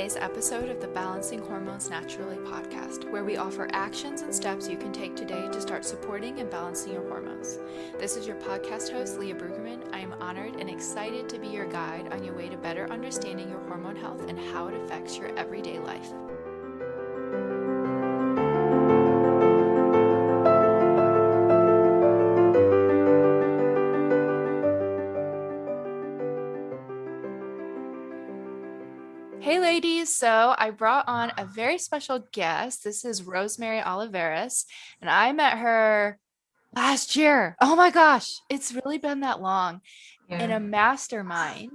today's episode of the Balancing Hormones Naturally podcast, where we offer actions and steps you can take today to start supporting and balancing your hormones. This is your podcast host, Leah Brueggemann. I am honored and excited to be your guide on your way to better understanding your hormone health and how it affects your everyday life. Hey ladies, so I brought on a very special guest. This is Mary Oliveras, and I met her last year. Oh my gosh, it's really been that long in a mastermind.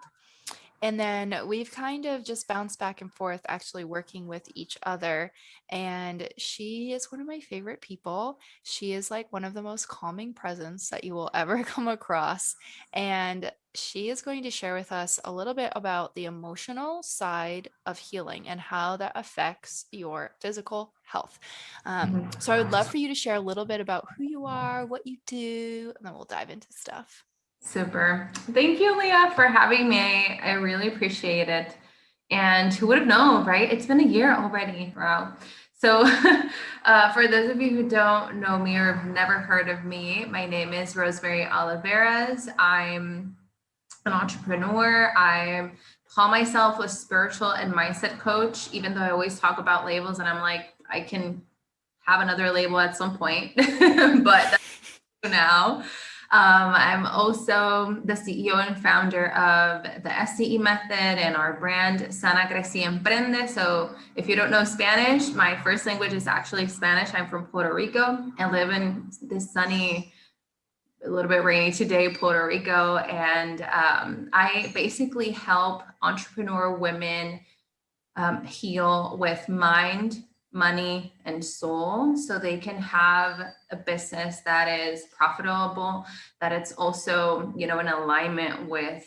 And then we've kind of just bounced back and forth, actually working with each other. And she is one of my favorite people. She is like one of the most calming presence that you will ever come across. And she is going to share with us a little bit about the emotional side of healing and how that affects your physical health. So I would love for you to share a little bit about who you are, what you do, and then we'll dive into stuff. Super. Thank you, Leah, for having me. I really appreciate it. And who would have known, right? It's been a year already. Wow. So for those of you who don't know me or have never heard of me, my name is Mary Oliveras. I'm an entrepreneur. I call myself a spiritual and mindset coach, even though I always talk about labels and I'm like, I can have another label at some point, but that's now. I'm also the CEO and founder of the SCE method and our brand Sana Crece Emprende. So if you don't know Spanish, my first language is actually Spanish. I'm from Puerto Rico. I live in this sunny, a little bit rainy today, Puerto Rico. And I basically help entrepreneur women heal with mind, money, and soul, so they can have a business that is profitable, that it's also, in alignment with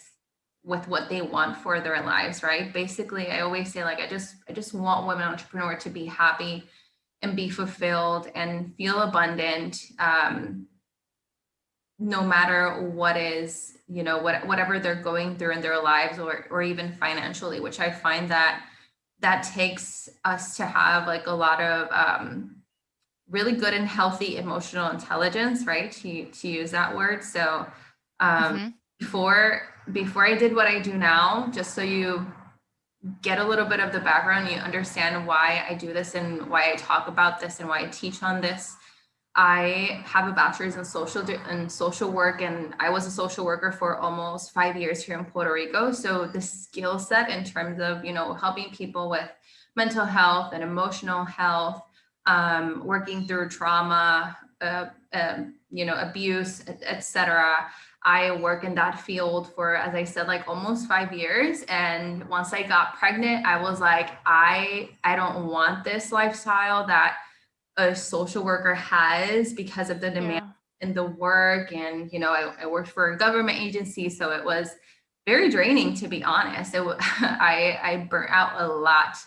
what they want for their lives, right? Basically, I always say, like, I just want women entrepreneurs to be happy and be fulfilled and feel abundant, no matter what is, whatever they're going through in their lives, or even financially, which I find that takes us to have like a lot of really good and healthy emotional intelligence, right? To use that word. So before I did what I do now, just so you get a little bit of the background, you understand why I do this and why I talk about this and why I teach on this. I have a bachelor's in social work, and I was a social worker for almost 5 years here in Puerto Rico. So the skill set in terms of, helping people with mental health and emotional health, working through trauma, abuse, etc. I work in that field for, as I said, like almost 5 years. And once I got pregnant, I was like, I don't want this lifestyle that a social worker has because of the demand and the work. And, I worked for a government agency, so it was very draining, to be honest. I burnt out a lot.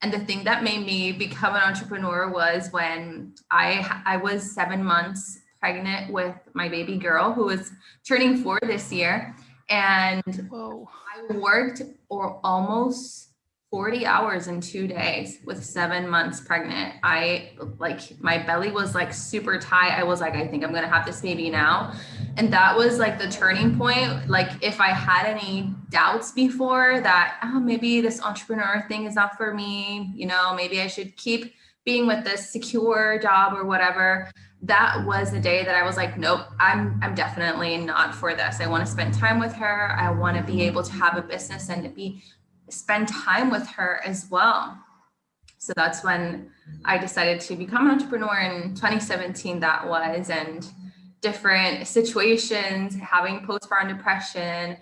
And the thing that made me become an entrepreneur was when I was 7 months pregnant with my baby girl, who was turning 4 this year. And I worked almost 40 hours in 2 days with 7 months pregnant. My belly was like super tight. I was like, I think I'm going to have this baby now. And that was like the turning point. Like, if I had any doubts before that, maybe this entrepreneur thing is not for me, maybe I should keep being with this secure job or whatever. That was the day that I was like, nope, I'm definitely not for this. I want to spend time with her. I want to be able to have a business and to spend time with her as well. So that's when I decided to become an entrepreneur in 2017, that was, and different situations, having postpartum depression,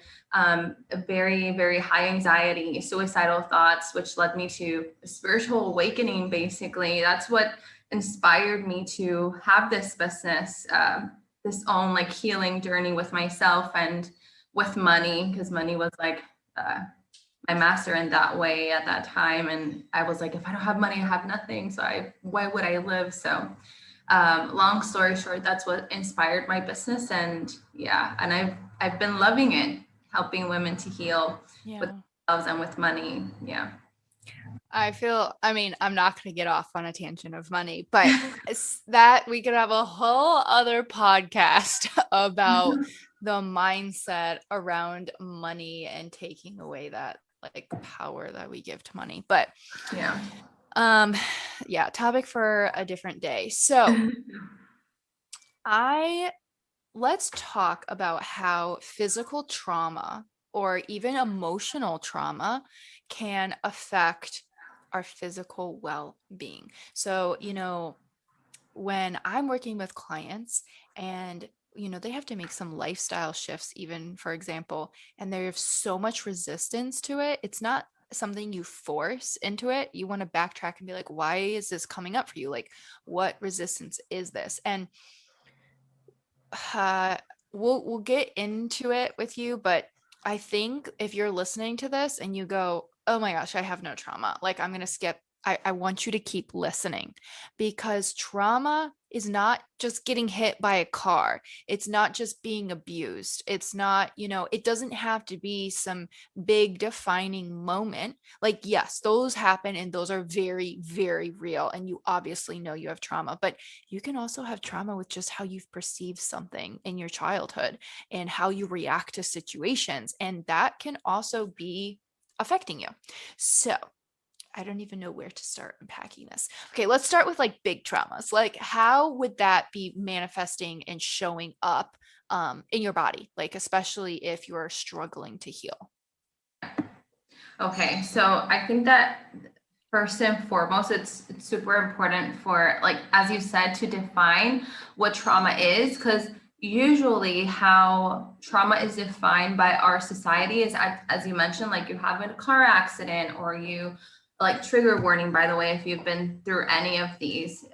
very, very high anxiety, suicidal thoughts, which led me to a spiritual awakening. Basically, that's what inspired me to have this business, this own like healing journey with myself and with money, because money was like my master in that way at that time. And I was like, if I don't have money, I have nothing. So why would I live? So long story short, that's what inspired my business. And I've been loving it, helping women to heal with themselves and with money. Yeah. I mean, I'm not going to get off on a tangent of money, but that we could have a whole other podcast about the mindset around money and taking away that like power that we give to money. But Yeah. um yeah, topic for a different day. So, I let's talk about how physical trauma or even emotional trauma can affect our physical well being. So, when I'm working with clients and they have to make some lifestyle shifts, even for example, and there's so much resistance to it. It's not something you force into it. You want to backtrack and be like, why is this coming up for you? Like, what resistance is this? And uh, we'll get into it with you, but I think if you're listening to this and you go, "Oh my gosh, I have no trauma," like I'm gonna skip. I want you to keep listening because trauma is not just getting hit by a car. It's not just being abused. It's not, it doesn't have to be some big defining moment. Like, yes, those happen and those are very, very real. And you obviously know you have trauma, but you can also have trauma with just how you've perceived something in your childhood and how you react to situations. And that can also be affecting you. So, I don't even know where to start unpacking this. Okay, let's start with like big traumas. Like, how would that be manifesting and showing up in your body? Like, especially if you're struggling to heal. Okay, so I think that first and foremost, it's super important for, like, as you said, to define what trauma is, because usually how trauma is defined by our society is, as you mentioned, like you have a car accident, or you, like, trigger warning, by the way, if you've been through any of these,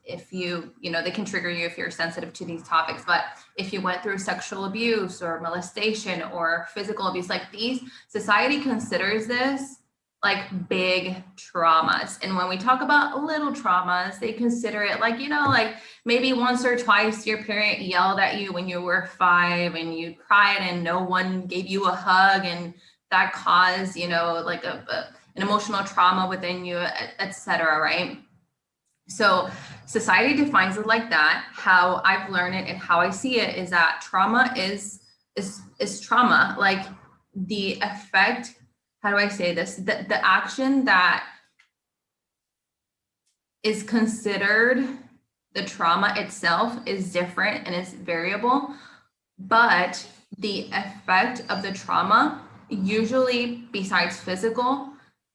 if they can trigger you if you're sensitive to these topics, but if you went through sexual abuse or molestation or physical abuse, like, these, society considers this like big traumas. And when we talk about little traumas, they consider it like, like maybe once or twice your parent yelled at you when you were 5 and you cried and no one gave you a hug, and that caused, like an emotional trauma within you, etc. Right? So society defines it like that. How I've learned it and how I see it is that trauma is trauma. Like, the effect, how do I say this? The action that is considered the trauma itself is different and is variable, but the effect of the trauma, usually besides physical,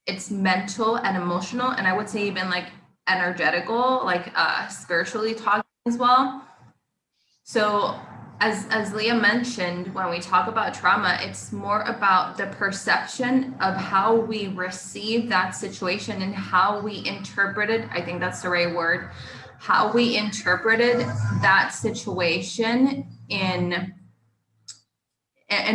it's mental and emotional, and I would say even like energetical, like spiritually talking as well. So as Leah mentioned, when we talk about trauma, it's more about the perception of how we receive that situation and how we interpreted, I think that's the right word, how we interpreted that situation and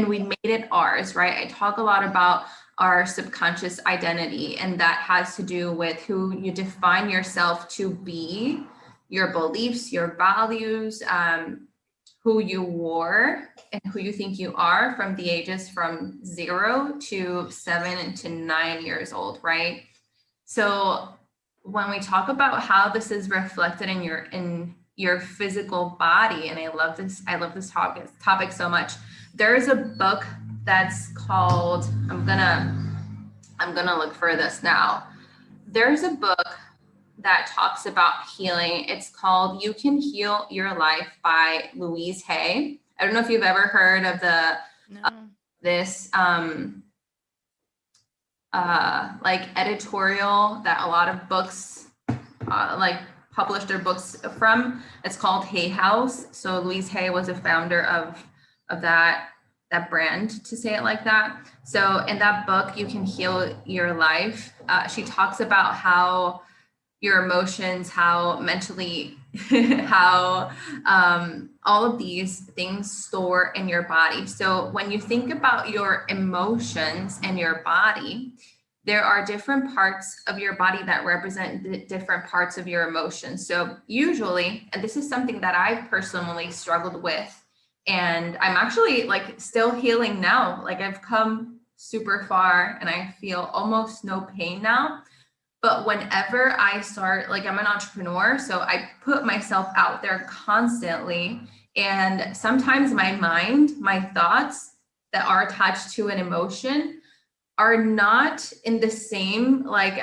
we made it ours, right? I talk a lot about our subconscious identity, and that has to do with who you define yourself to be, your beliefs, your values, who you were and who you think you are from the ages from 0 to 7 to 9 years old, right? So when we talk about how this is reflected in your physical body, and I love this topic so much. There is a book that's called, I'm gonna look for this now. There's a book that talks about healing. It's called You Can Heal Your Life by Louise Hay. I don't know if you've ever heard of No. this like editorial that a lot of books like publish their books from. It's called Hay House. So Louise Hay was a founder of that brand, to say it like that. So in that book, You Can Heal Your Life, she talks about how your emotions, how mentally, how all of these things store in your body. So when you think about your emotions and your body, there are different parts of your body that represent different parts of your emotions. So usually, and this is something that I've personally struggled with, and I'm actually like still healing now. Like, I've come super far and I feel almost no pain now. But whenever I start, like I'm an entrepreneur, so I put myself out there constantly. And sometimes my mind, my thoughts that are attached to an emotion are not in the same like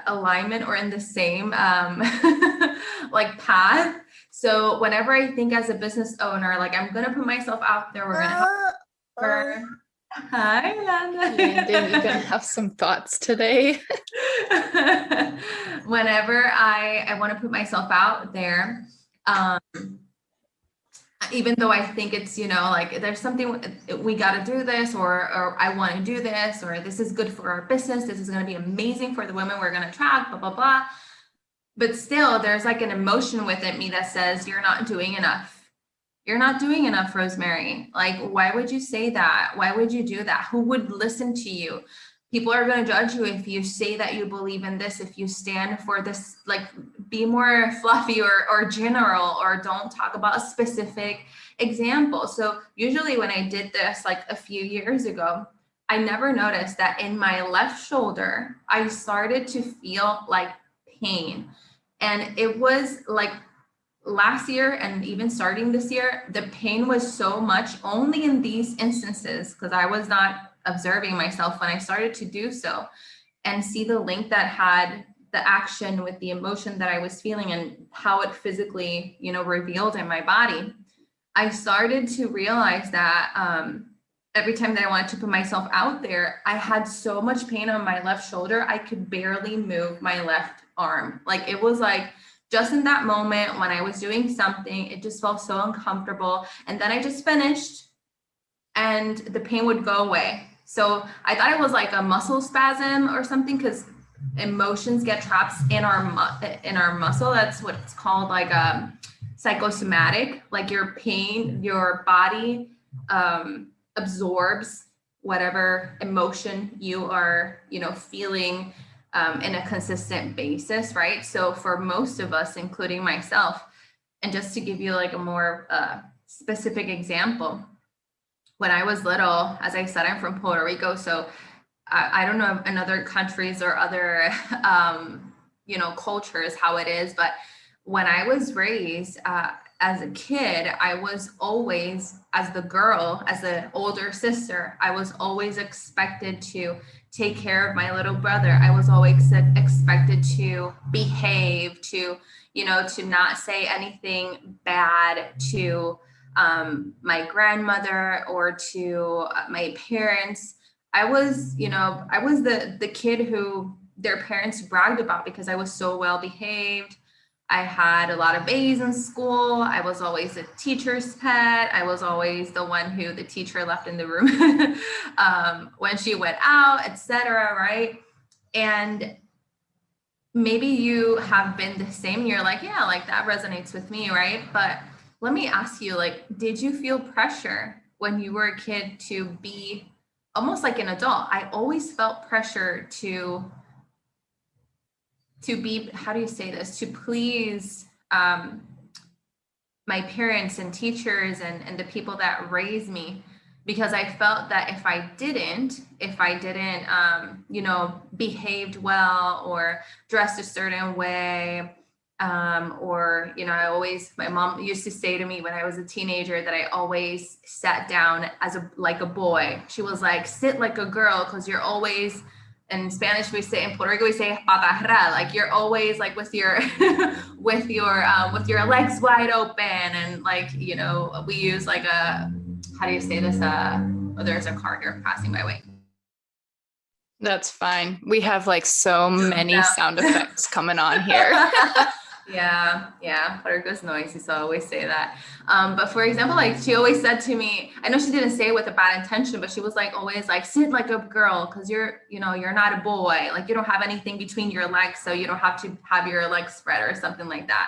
alignment or in the same like path. So whenever I think as a business owner, like I'm gonna put myself out there, we're gonna help her. Hi, Landon even have some thoughts today. Whenever I want to put myself out there, even though I think it's, you know, like there's something we got to do this, or I want to do this, or this is good for our business. This is going to be amazing for the women we're going to attract, blah, blah, blah. But still there's like an emotion within me that says, you're not doing enough. You're not doing enough, Rosemary. Like, why would you say that? Why would you do that? Who would listen to you? People are going to judge you if you say that you believe in this, if you stand for this, like be more fluffy or general, or don't talk about a specific example. So usually when I did this like a few years ago, I never noticed that in my left shoulder, I started to feel like pain. And it was like last year and even starting this year, the pain was so much only in these instances because I was not observing myself when I started to do so and see the link that had the action with the emotion that I was feeling and how it physically, you know, revealed in my body. I started to realize that every time that I wanted to put myself out there, I had so much pain on my left shoulder. I could barely move my left arm. Like it was like, just in that moment when I was doing something, it just felt so uncomfortable. And then I just finished and the pain would go away. So I thought it was like a muscle spasm or something because emotions get trapped in our muscle. That's what it's called, like psychosomatic. Like your pain, your body absorbs whatever emotion you are, you know, feeling in a consistent basis, right? So for most of us, including myself, and just to give you like a more specific example, when I was little, as I said, I'm from Puerto Rico, so I don't know in other countries or other, you know, cultures how it is, but when I was raised as a kid, I was always, as the girl, as the older sister, I was always expected to take care of my little brother. I was always expected to behave, to, you know, to not say anything bad to my grandmother or to my parents. I was, you know, I was the kid who their parents bragged about because I was so well behaved. I had a lot of A's in school. I was always a teacher's pet. I was always the one who the teacher left in the room when she went out, etc. Right? And maybe you have been the same. You're like, yeah, like that resonates with me, right? But let me ask you, like, did you feel pressure when you were a kid to be almost like an adult? I always felt pressure to be, how do you say this, to please my parents and teachers and the people that raised me, because I felt that if I didn't you know, behaved well or dressed a certain way, or, you know, my mom used to say to me when I was a teenager that I always sat down as like a boy. She was like, sit like a girl, because you're always, in Spanish we say, in Puerto Rico we say patarra, like you're always like with your with your legs wide open, and like, you know, we use like a, how do you say this, oh, there's a car here passing my way. That's fine. We have like so many sound effects coming on here. Yeah, Puerto Rico's noisy, so I always say that. But for example, like she always said to me, I know she didn't say it with a bad intention, but she was like always like, sit like a girl, because you're, you know, you're not a boy, like you don't have anything between your legs, so you don't have to have your legs spread or something like that.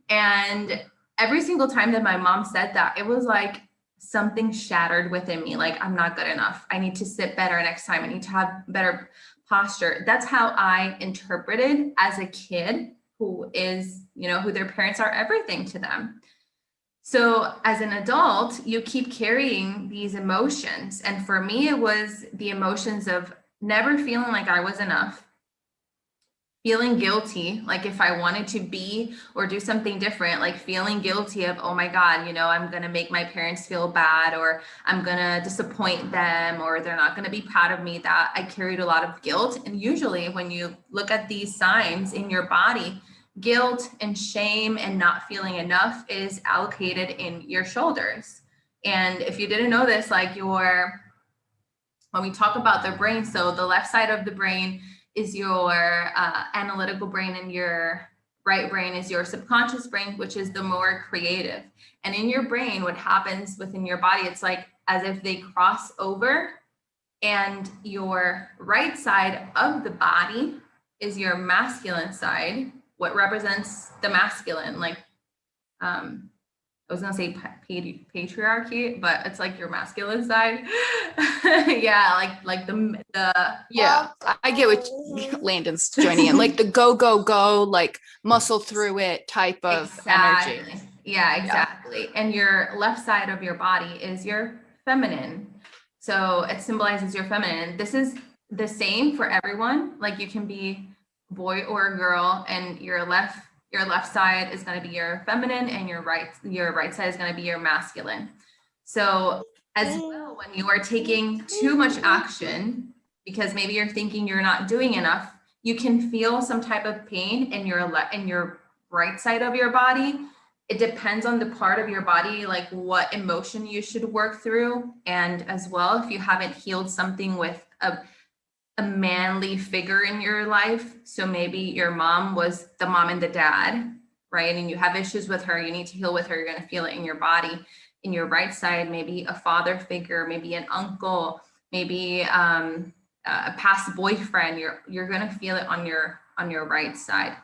And every single time that my mom said that, it was like something shattered within me. Like, I'm not good enough. I need to sit better next time. I need to have better posture. That's how I interpreted as a kid who is, you know, who their parents are everything to them. So as an adult, you keep carrying these emotions. And for me, it was the emotions of never feeling like I was enough, feeling guilty, like if I wanted to be or do something different, like feeling guilty of, oh my God, I'm going to make my parents feel bad, or I'm going to disappoint them, or they're not going to be proud of me, that I carried a lot of guilt. And usually when you look at these signs in your body, guilt and shame and not feeling enough is allocated in your shoulders. And if you didn't know this, like when we talk about the brain, so the left side of the brain is your analytical brain, and your right brain is your subconscious brain, which is the more creative. And in your brain, what happens within your body, it's like as if they cross over, and your right side of the body is your masculine side, what represents the masculine, like I was gonna say patriarchy, but it's like your masculine side. Yeah, like the Yeah, I get what Landon's joining in, like the go, go, go, like muscle through it type of energy. exactly. Yeah, exactly. Yeah. And your left side of your body is your feminine. So it symbolizes your feminine. This is the same for everyone. Like you can be a boy or a girl, and your left side is going to be your feminine, and your right side is going to be your masculine. So as well, when you are taking too much action, because maybe you're thinking you're not doing enough, you can feel some type of pain in your right side of your body. It depends on the part of your body, like what emotion you should work through. And as well, if you haven't healed something with a manly figure in your life. So maybe your mom was the mom and the dad, right? And you have issues with her, you need to heal with her, you're going to feel it in your body. In your right side, maybe a father figure, maybe an uncle, maybe a past boyfriend, you're going to feel it on your right side.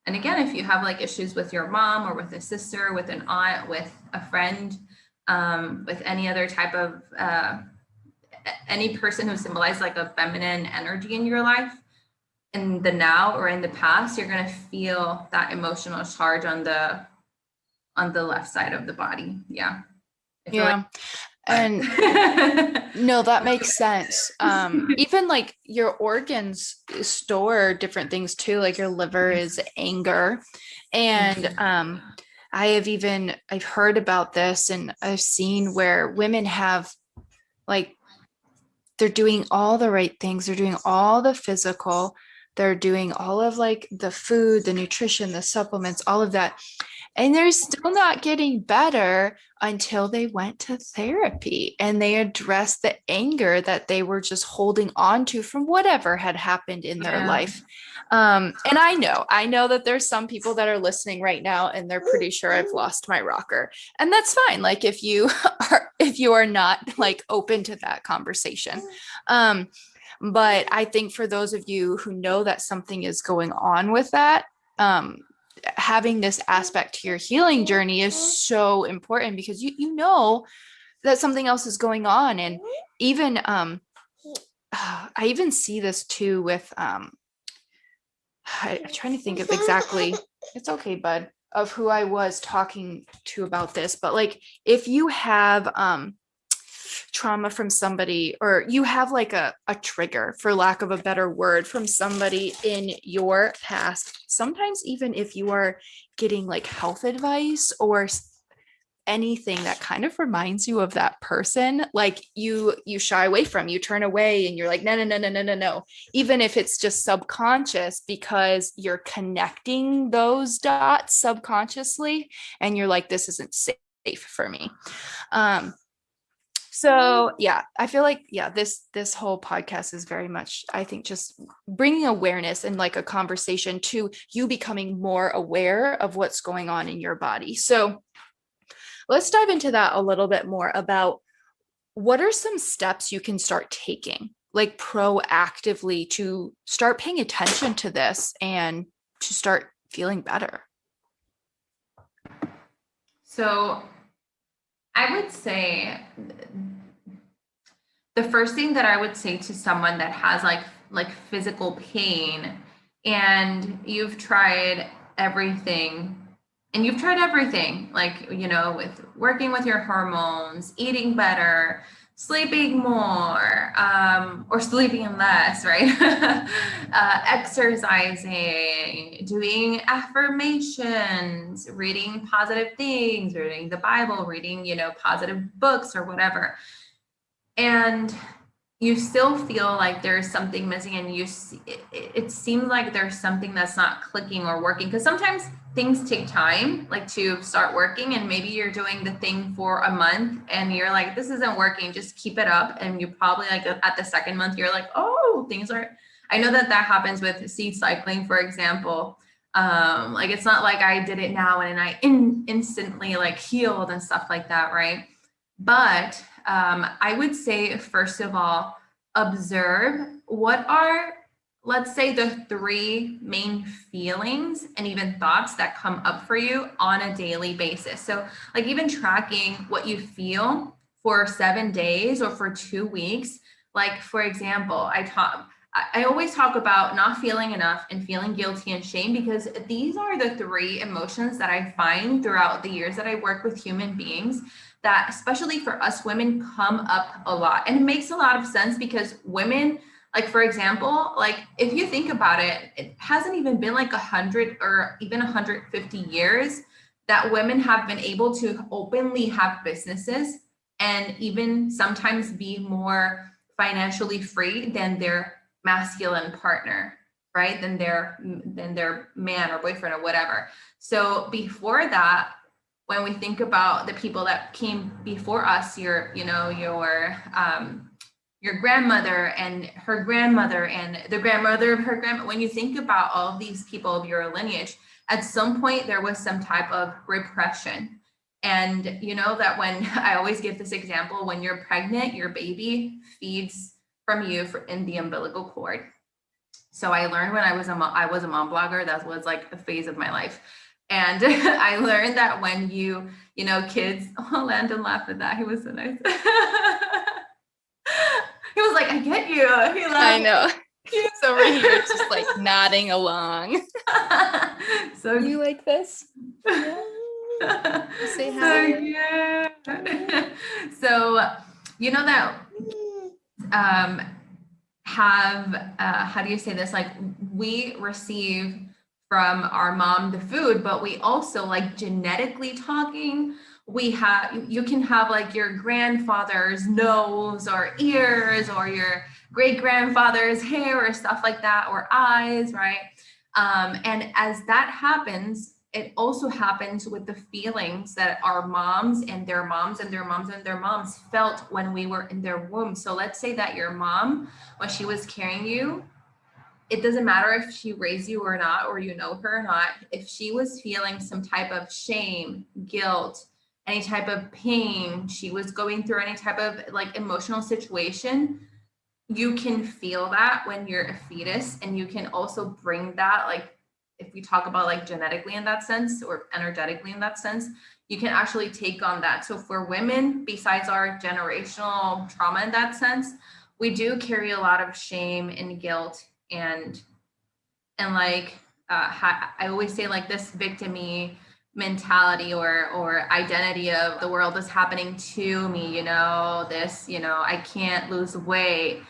And again, if you have like issues with your mom, or with a sister, with an aunt, with a friend, with any other type of any person who symbolizes like a feminine energy in your life, in the now or in the past, you're going to feel that emotional charge on the left side of the body. Yeah. I feel Yeah. And no, that makes sense. Even like your organs store different things too, like your liver is anger. And I've heard about this, and I've seen where women have like they're doing all the right things. They're doing all the physical. They're doing all of like the food, the nutrition, the supplements, all of that. And they're still not getting better until they went to therapy and they addressed the anger that they were just holding on to from whatever had happened in their life. And I know that there's some people that are listening right now and they're pretty sure I've lost my rocker. And that's fine. Like if you are not like open to that conversation. But I think for those of you who know that something is going on with that, having this aspect to your healing journey is so important, because you know that something else is going on. And even I even see this too with I'm trying to think of exactly, it's okay, bud, of who I was talking to about this, but like if you have trauma from somebody, or you have like a trigger, for lack of a better word, from somebody in your past, sometimes even if you are getting like health advice or anything that kind of reminds you of that person, like you shy away from, you turn away, and you're like, no, no, no, no, no, no, no, even if it's just subconscious, because you're connecting those dots subconsciously, and you're like, this isn't safe for me. So yeah, I feel like, yeah, this whole podcast is very much, I think, just bringing awareness and like a conversation to you becoming more aware of what's going on in your body. So let's dive into that a little bit more, about what are some steps you can start taking, like proactively, to start paying attention to this and to start feeling better. So I would say the first thing that I would say to someone that has like physical pain, and you've tried everything and you've tried everything, like, you know, with working with your hormones, eating better, sleeping more, or sleeping less, right? Exercising, doing affirmations, reading positive things, reading the Bible, reading, you know, positive books or whatever. And you still feel like there's something missing, and it seems like there's something that's not clicking or working, because sometimes things take time, like, to start working, and maybe you're doing the thing for a month and you're like, this isn't working, just keep it up, and you probably, like, at the second month you're like, oh, things are. I know that happens with seed cycling, for example. Like, it's not like I did it now and I instantly, like, healed and stuff like that, right? But I would say, first of all, observe what are, let's say, the three main feelings and even thoughts that come up for you on a daily basis. So, like, even tracking what you feel for 7 days or for 2 weeks. Like, for example, I always talk about not feeling enough and feeling guilty and shame, because these are the three emotions that I find throughout the years that I work with human beings that, especially for us women, come up a lot. And it makes a lot of sense, because women, like, for example, like, if you think about it, it hasn't even been like 100 or even 150 years that women have been able to openly have businesses and even sometimes be more financially free than their masculine partner, right? Than their man or boyfriend or whatever. So before that, when we think about the people that came before us, your grandmother and her grandmother and the grandmother of her grandma, when you think about all of these people of your lineage, at some point there was some type of repression. And you know that when I always give this example, when you're pregnant, your baby feeds from you in the umbilical cord. So I learned when I was a mom blogger, that was like a phase of my life. And I learned that when you know, kids, oh, Landon laughed at that. He was so nice. He was like, I get you. He laughed. I know. He's over here just like nodding along. So you like this? Yeah. Say hi. So yeah. So you know that have how do you say this? Like, we receive from our mom the food, but we also, like, genetically talking, you can have like your grandfather's nose or ears, or your great grandfather's hair or stuff like that, or eyes, right? And as that happens, it also happens with the feelings that our moms and their moms and their moms and their moms felt when we were in their womb. So let's say that your mom, when she was carrying you, it doesn't matter if she raised you or not, or you know her or not, if she was feeling some type of shame, guilt, any type of pain, she was going through any type of, like, emotional situation, you can feel that when you're a fetus. And you can also bring that, like, if we talk about, like, genetically in that sense, or energetically in that sense, you can actually take on that. So for women, besides our generational trauma in that sense, we do carry a lot of shame and guilt and like, I always say, like, this victim-y mentality or identity of the world is happening to me, you know, this, you know, I can't lose weight,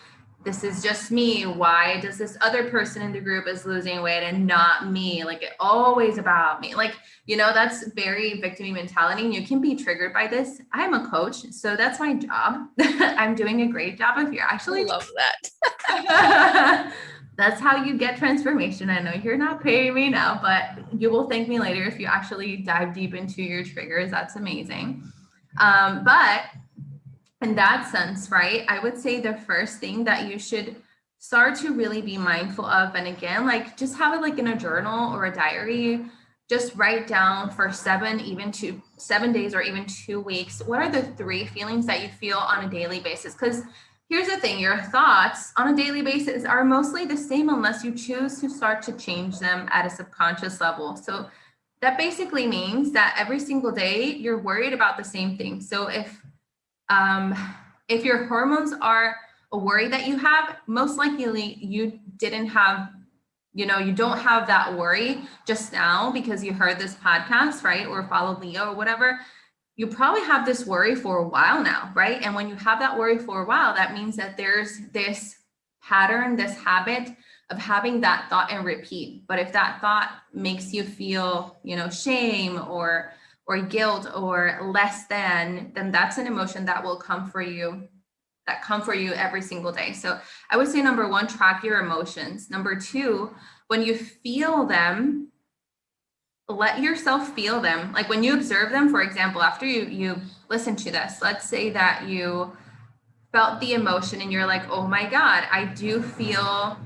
this is just me, why does this other person in the group is losing weight and not me, like, it always about me, like, you know, that's very victim-y mentality, and you can be triggered by this. I'm a coach, so that's my job. I'm doing a great job if you're actually. I love that. That's how you get transformation. I know you're not paying me now, but you will thank me later if you actually dive deep into your triggers. That's amazing. But in that sense, right, I would say the first thing that you should start to really be mindful of, and again, like, just have it like in a journal or a diary, just write down for 7 days or even 2 weeks, what are the 3 feelings that you feel on a daily basis? Because here's the thing, your thoughts on a daily basis are mostly the same unless you choose to start to change them at a subconscious level. So that basically means that every single day you're worried about the same thing. So if your hormones are a worry that you have, most likely you didn't have you don't have that worry just now because you heard this podcast, right? Or followed Leo or whatever. You probably have this worry for a while now, right? And when you have that worry for a while, that means that there's this pattern, this habit of having that thought and repeat. But if that thought makes you feel, shame or guilt or less than, then that's an emotion that will come for you every single day. So I would say number one, track your emotions. Number two, when you feel them, let yourself feel them. Like when you observe them, for example, after you listen to this, let's say that you felt the emotion and you're like, oh my God, I feel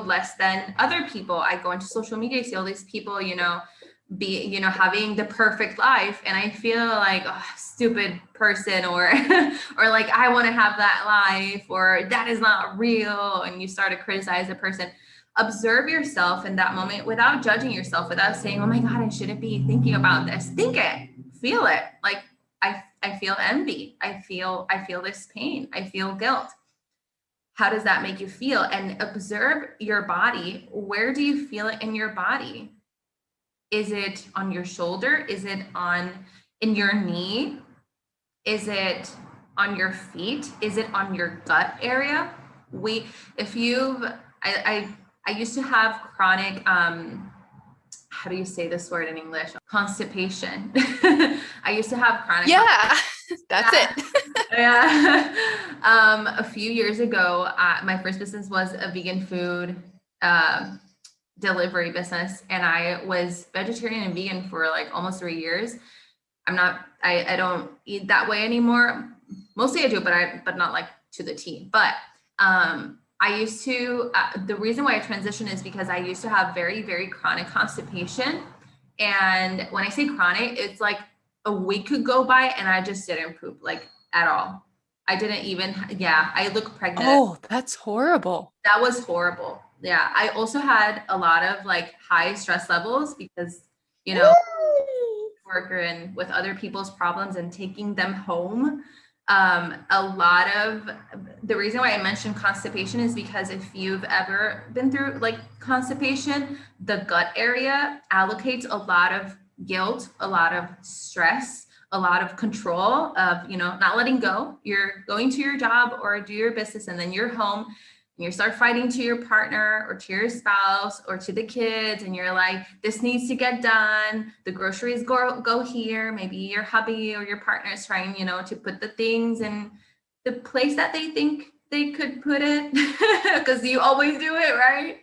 less than other people. I go into social media, see all these people, having the perfect life. And I feel like, oh, stupid person, or, or like, I want to have that life, or that is not real. And you start to criticize the person. Observe yourself in that moment without judging yourself, without saying, oh my God, I shouldn't be thinking about this. Think it, feel it. Like, I feel envy. I feel this pain. I feel guilt. How does that make you feel? And observe your body. Where do you feel it in your body? Is it on your shoulder? Is it in your knee? Is it on your feet? Is it on your gut area? I used to have chronic, how do you say this word in English? Constipation. I used to have chronic. Yeah, that's it. Yeah. A few years ago, my first business was a vegan food delivery business, and I was vegetarian and vegan for like almost 3 years. I don't eat that way anymore. Mostly I do, but not like to the T. But I used to, the reason why I transitioned is because I used to have very, very chronic constipation. And when I say chronic, it's like a week could go by and I just didn't poop like at all. I didn't even, I look pregnant. Oh, that's horrible. That was horrible. Yeah. I also had a lot of like high stress levels because, worker and with other people's problems and taking them home. A lot of the reason why I mentioned constipation is because if you've ever been through like constipation, the gut area allocates a lot of guilt, a lot of stress, a lot of control of, not letting go. You're going to your job or do your business, and then you're home and you start fighting to your partner or to your spouse or to the kids, and you're like, this needs to get done. The groceries go here. Maybe your hubby or your partner is trying, to put the things in the place that they think they could put it because you always do it, right?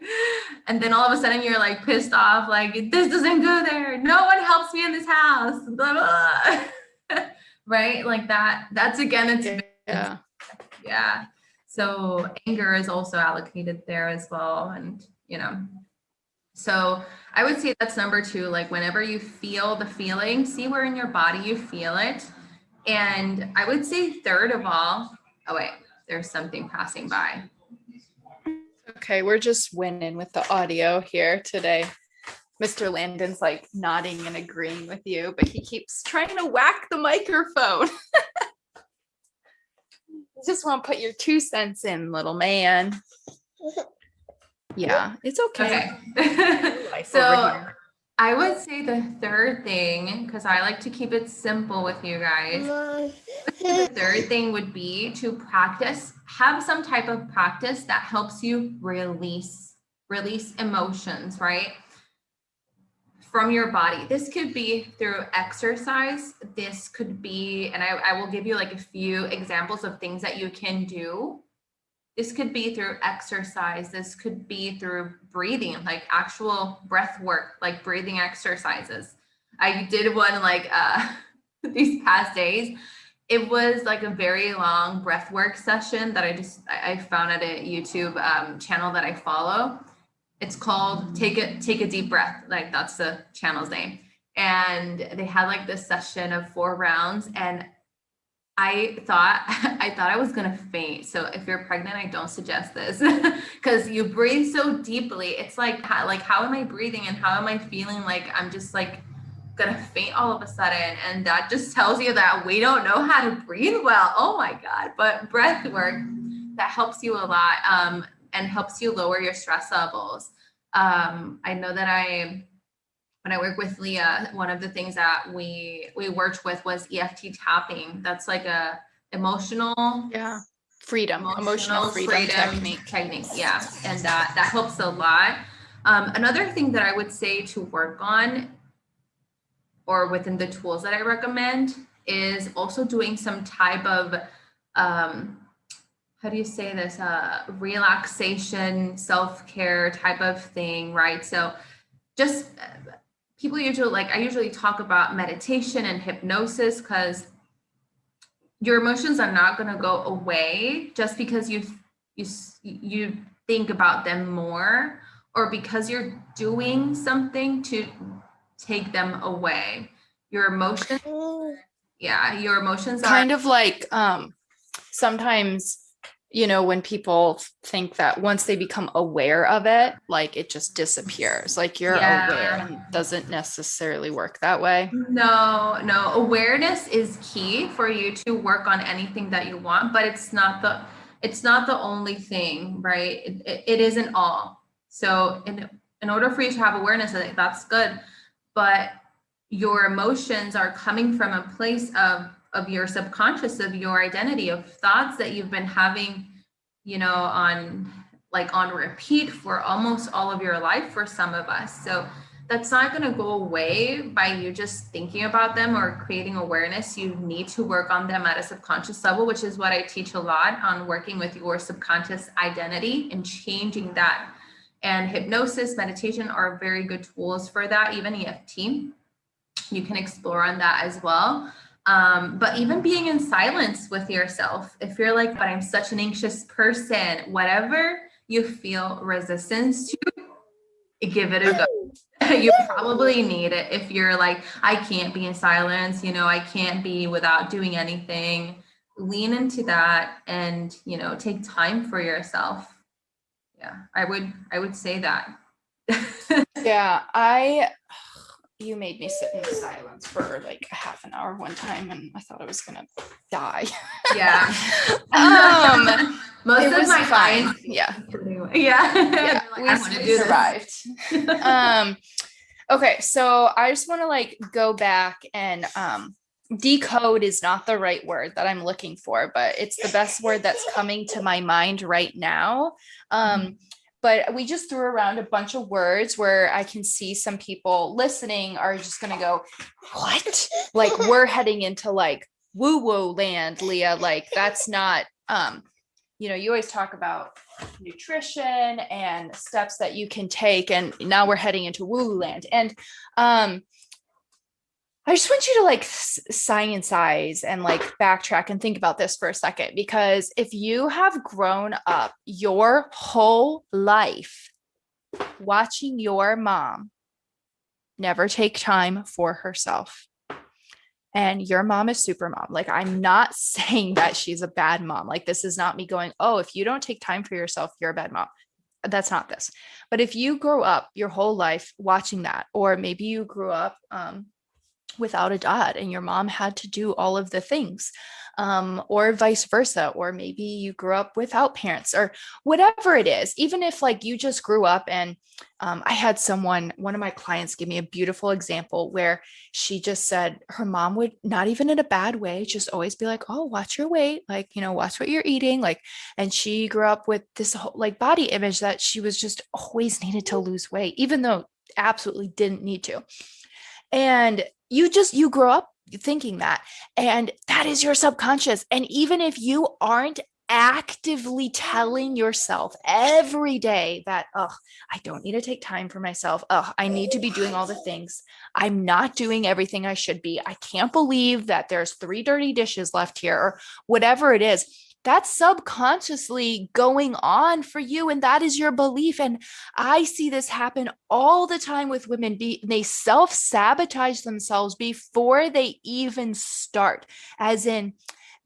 And then all of a sudden you're like pissed off, like, this doesn't go there. No one helps me in this house. Blah, blah. Right? Like that's again, yeah. So anger is also allocated there as well. And, so I would say that's number two. Like whenever you feel the feeling, see where in your body you feel it. And I would say third of all, oh wait, there's something passing by. Okay, we're just winning with the audio here today. Mr. Landon's like nodding and agreeing with you, but he keeps trying to whack the microphone. You just want to put your 2 cents in, little man. Yeah, it's okay. So I would say the third thing, because I like to keep it simple with you guys. The third thing would be to have some type of practice that helps you release emotions, right? From your body. This could be through exercise. This could be, and I will give you like a few examples of things that you can do. This could be through exercise. This could be through breathing, like actual breath work, like breathing exercises. I did one like these past days. It was like a very long breath work session that I found at a YouTube channel that I follow. It's called Take a Deep Breath. Like that's the channel's name. And they had like this session of 4 rounds, and I thought I was gonna faint. So if you're pregnant, I don't suggest this because you breathe so deeply. It's like how am I breathing and how am I feeling like I'm just like gonna faint all of a sudden? And that just tells you that we don't know how to breathe well. Oh my God. But breath work that helps you a lot and helps you lower your stress levels. I know that when I work with Leah, one of the things that we worked with was EFT tapping. That's like a emotional Yeah. Emotional freedom technique. Yeah, and that helps a lot. Another thing that I would say to work on, or within the tools that I recommend, is also doing some type of how do you say this, relaxation, self-care type of thing, right? So just people usually, like, I usually talk about meditation and hypnosis, because your emotions are not going to go away just because you think about them more, or because you're doing something to take them away. Your emotions, yeah, your emotions are, Kind of like sometimes, when people think that once they become aware of it, like it just disappears, like you're aware, yeah. and doesn't necessarily work that way. No, awareness is key for you to work on anything that you want, but it's not the only thing, right? It isn't all. So in order for you to have awareness, I think that's good, but your emotions are coming from a place of your subconscious, of your identity, of thoughts that you've been having, on repeat for almost all of your life for some of us. So that's not going to go away by you just thinking about them or creating awareness. You need to work on them at a subconscious level, which is what I teach a lot on, working with your subconscious identity and changing that. And hypnosis, meditation are very good tools for that. Even EFT, you can explore on that as well. But even being in silence with yourself, if you're like, but I'm such an anxious person, whatever you feel resistance to, give it a go. You probably need it. If you're like, I can't be in silence, I can't be without doing anything, lean into that and, take time for yourself. Yeah, I would say that. Yeah, you made me sit in silence for like a half an hour one time, and I thought I was gonna die. Yeah. Most It of was my fine. clients, Yeah. yeah, We I want to do survived. Okay, so I just want to like go back and decode is not the right word that I'm looking for, but it's the best word that's coming to my mind right now. But we just threw around a bunch of words where I can see some people listening are just going to go, what? Like we're heading into like woo woo land, Leah. Like that's not, you always talk about nutrition and steps that you can take. And now we're heading into woo woo land. And I just want you to like scientize and like backtrack and think about this for a second, because if you have grown up your whole life watching your mom never take time for herself, and your mom is super mom, like I'm not saying that she's a bad mom. Like this is not me going, oh, if you don't take time for yourself, you're a bad mom. That's not this. But if you grow up your whole life watching that, or maybe you grew up without a dad and your mom had to do all of the things, or vice versa, or maybe you grew up without parents, or whatever it is, even if like you just grew up and I had one of my clients give me a beautiful example where she just said her mom would, not even in a bad way, just always be like, oh, watch your weight, like, watch what you're eating, like, and she grew up with this whole like body image that she was just always needed to lose weight, even though absolutely didn't need to. And you grow up thinking that, and that is your subconscious. And even if you aren't actively telling yourself every day that, oh, I don't need to take time for myself, oh, I need to be doing all the things, I'm not doing everything I should be, I can't believe that there's 3 dirty dishes left here, or whatever it is, that's subconsciously going on for you, and that is your belief. And I see this happen all the time with women. They self-sabotage themselves before they even start, as in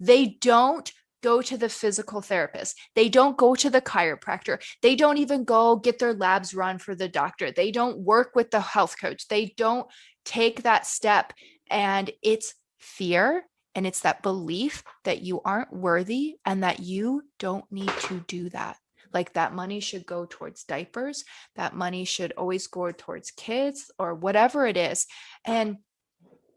they don't go to the physical therapist, they don't go to the chiropractor, they don't even go get their labs run for the doctor, they don't work with the health coach, they don't take that step. And it's fear, and it's that belief that you aren't worthy and that you don't need to do that. Like that money should go towards diapers. That money should always go towards kids or whatever it is. And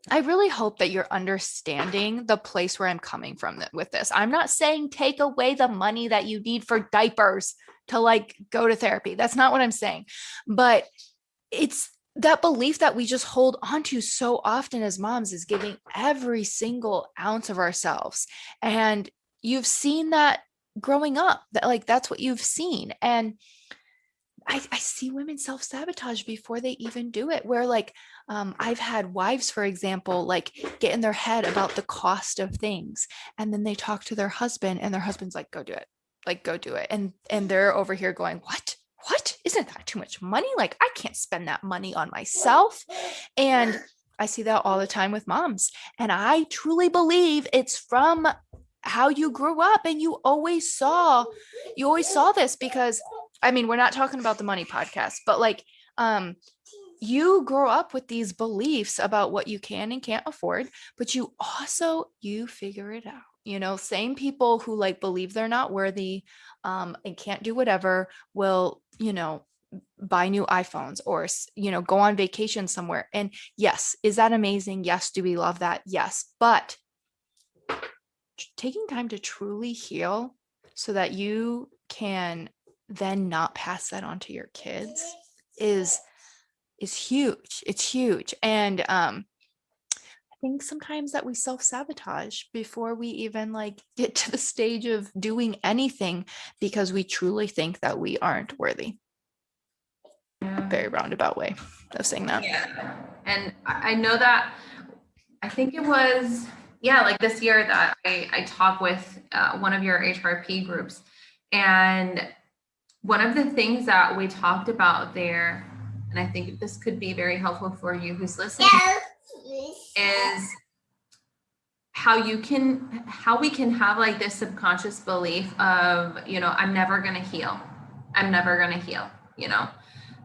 I really hope that you're understanding the place where I'm coming from with this. I'm not saying take away the money that you need for diapers to like go to therapy. That's not what I'm saying. But it's that belief that we just hold onto so often as moms is giving every single ounce of ourselves. And you've seen that growing up, that like that's what you've seen. And I see women self-sabotage before they even do it, where like I've had wives, for example, like get in their head about the cost of things. And then they talk to their husband and their husband's like, go do it. Like, go do it. And they're over here going, what? What? Isn't that too much money? Like, I can't spend that money on myself. And I see that all the time with moms. And I truly believe it's from how you grew up and you always saw this because I mean, we're not talking about the money podcast, but like you grow up with these beliefs about what you can and can't afford, but you figure it out. Same people who like believe they're not worthy and can't do whatever will, buy new iPhones or, go on vacation somewhere. And yes, is that amazing? Yes. Do we love that? Yes. But taking time to truly heal so that you can then not pass that on to your kids is huge. It's huge. And I think sometimes that we self-sabotage before we even like get to the stage of doing anything because we truly think that we aren't worthy. Very roundabout way of saying that. Yeah. And I know that I think it was, yeah, like this year that I talked with one of your HRP groups. And one of the things that we talked about there, and I think this could be very helpful for you who's listening, is how we can have like this subconscious belief of, I'm never going to heal. I'm never going to heal,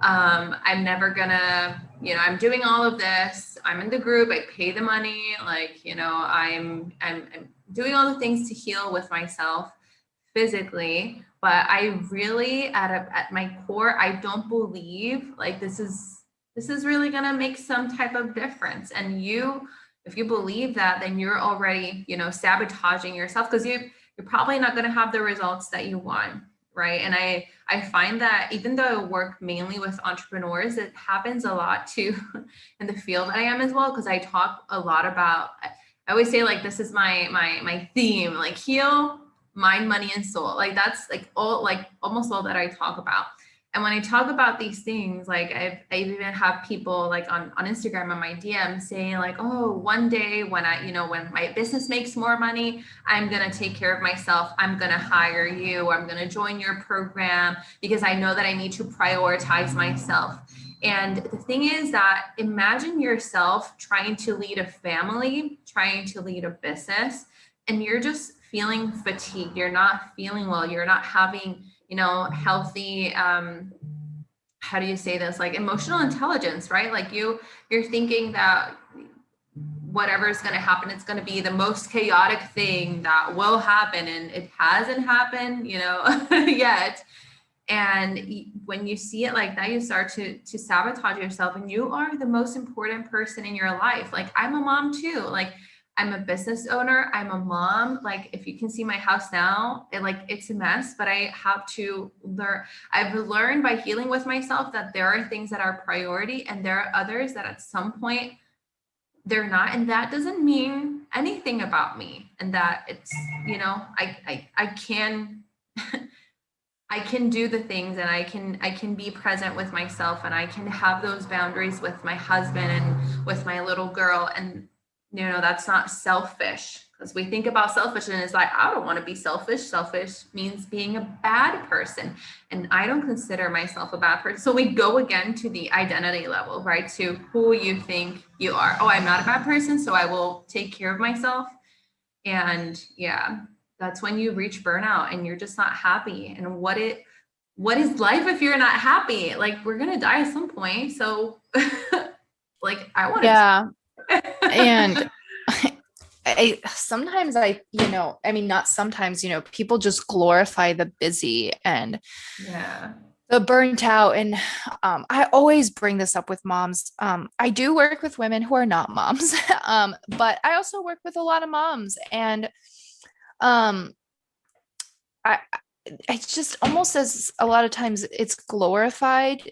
I'm never gonna, I'm doing all of this. I'm in the group. I pay the money. Like, I'm doing all the things to heal with myself physically, but I really, at my core, I don't believe like this is really gonna make some type of difference. And if you believe that, then you're already, sabotaging yourself because you're probably not gonna have the results that you want. Right. And I find that even though I work mainly with entrepreneurs, it happens a lot too in the field that I am as well. Because I talk a lot about, I always say like, this is my theme, like heal, mind, money, and soul. Like that's like almost all that I talk about. And when I talk about these things, like I even have people like on Instagram on my DM saying like, oh, one day when when my business makes more money, I'm going to take care of myself. I'm going to hire you, or I'm going to join your program because I know that I need to prioritize myself. And the thing is that imagine yourself trying to lead a family, trying to lead a business, and you're just feeling fatigued. You're not feeling well. You're not having healthy, how do you say this? Like emotional intelligence, right? Like you're thinking that whatever is going to happen, it's going to be the most chaotic thing that will happen. And it hasn't happened, yet. And when you see it like that, you start to sabotage yourself, and you are the most important person in your life. Like I'm a mom too. Like I'm a business owner. I'm a mom. Like if you can see my house now, it's a mess, but I have to learn. I've learned by healing with myself that there are things that are priority and there are others that at some point they're not. And that doesn't mean anything about me. And that it's, I can, I can do the things, and I can be present with myself, and I can have those boundaries with my husband and with my little girl. And that's not selfish, because we think about selfish and it's like, I don't want to be selfish. Selfish means being a bad person. And I don't consider myself a bad person. So we go again to the identity level, right? To who you think you are. Oh, I'm not a bad person, so I will take care of myself. And yeah, that's when you reach burnout and you're just not happy. And what is life if you're not happy? Like we're going to die at some point. So like I want to. Yeah. And sometimes I mean, not sometimes, people just glorify the busy and Yeah. the burnt out. And I always bring this up with moms. I do work with women who are not moms, but I also work with a lot of moms. And um, I, it's just almost as a lot of times it's glorified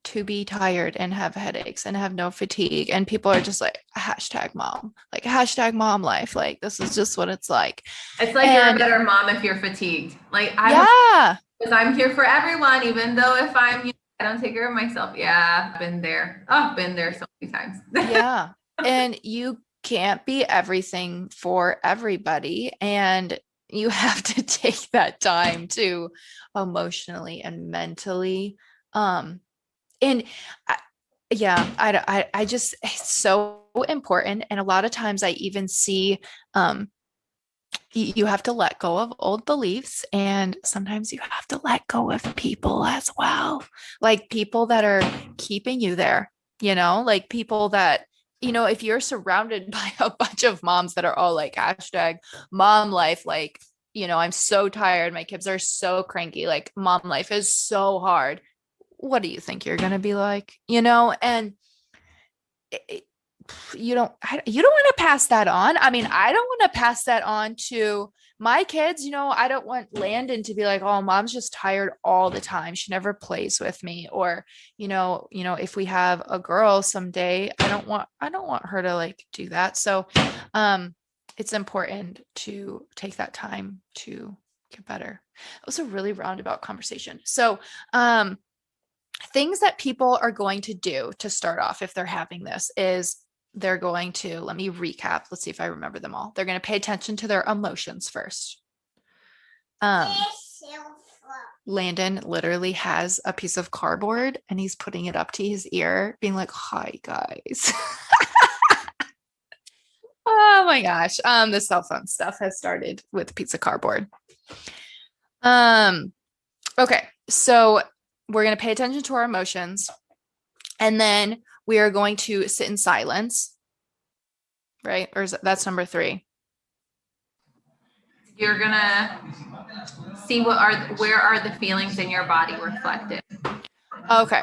to be tired and have headaches and have no fatigue. And people are just like, hashtag mom, like hashtag mom life. Like, this is just what it's like. It's like you're a And better mom if you're fatigued. Like yeah, because I'm here for everyone, even though if I don't take care of myself. Yeah, I've been there. Oh, been there so many times. yeah. And you can't be everything for everybody. And you have to take that time to emotionally and mentally. And I, yeah, I just, it's so important. And a lot of times I even see, you have to let go of old beliefs, and sometimes you have to let go of people as well, like people that are keeping you there, like people that, if you're surrounded by a bunch of moms that are all like hashtag mom life, like, I'm so tired, my kids are so cranky, like mom life is so hard, what do you think you're going to be like, and it, you don't want to pass that on. I mean, I don't want to pass that on to my kids. I don't want Landon to be like, oh, mom's just tired all the time, she never plays with me. Or if we have a girl someday, I don't want her to like do that. So it's important to take that time to get better. It was a really roundabout conversation. So things that people are going to do to start off if they're having this is they're going to, let me recap. Let's see if I remember them all. They're going to pay attention to their emotions first. Um, Landon literally has a piece of cardboard and he's putting it up to his ear, being like, hi, guys. Oh my gosh. The cell phone stuff has started with a piece of cardboard. Um, okay. So we're going to pay attention to our emotions. And then we are going to sit in silence, right? Or that's number 3. You're gonna see where are the feelings in your body reflected. Okay.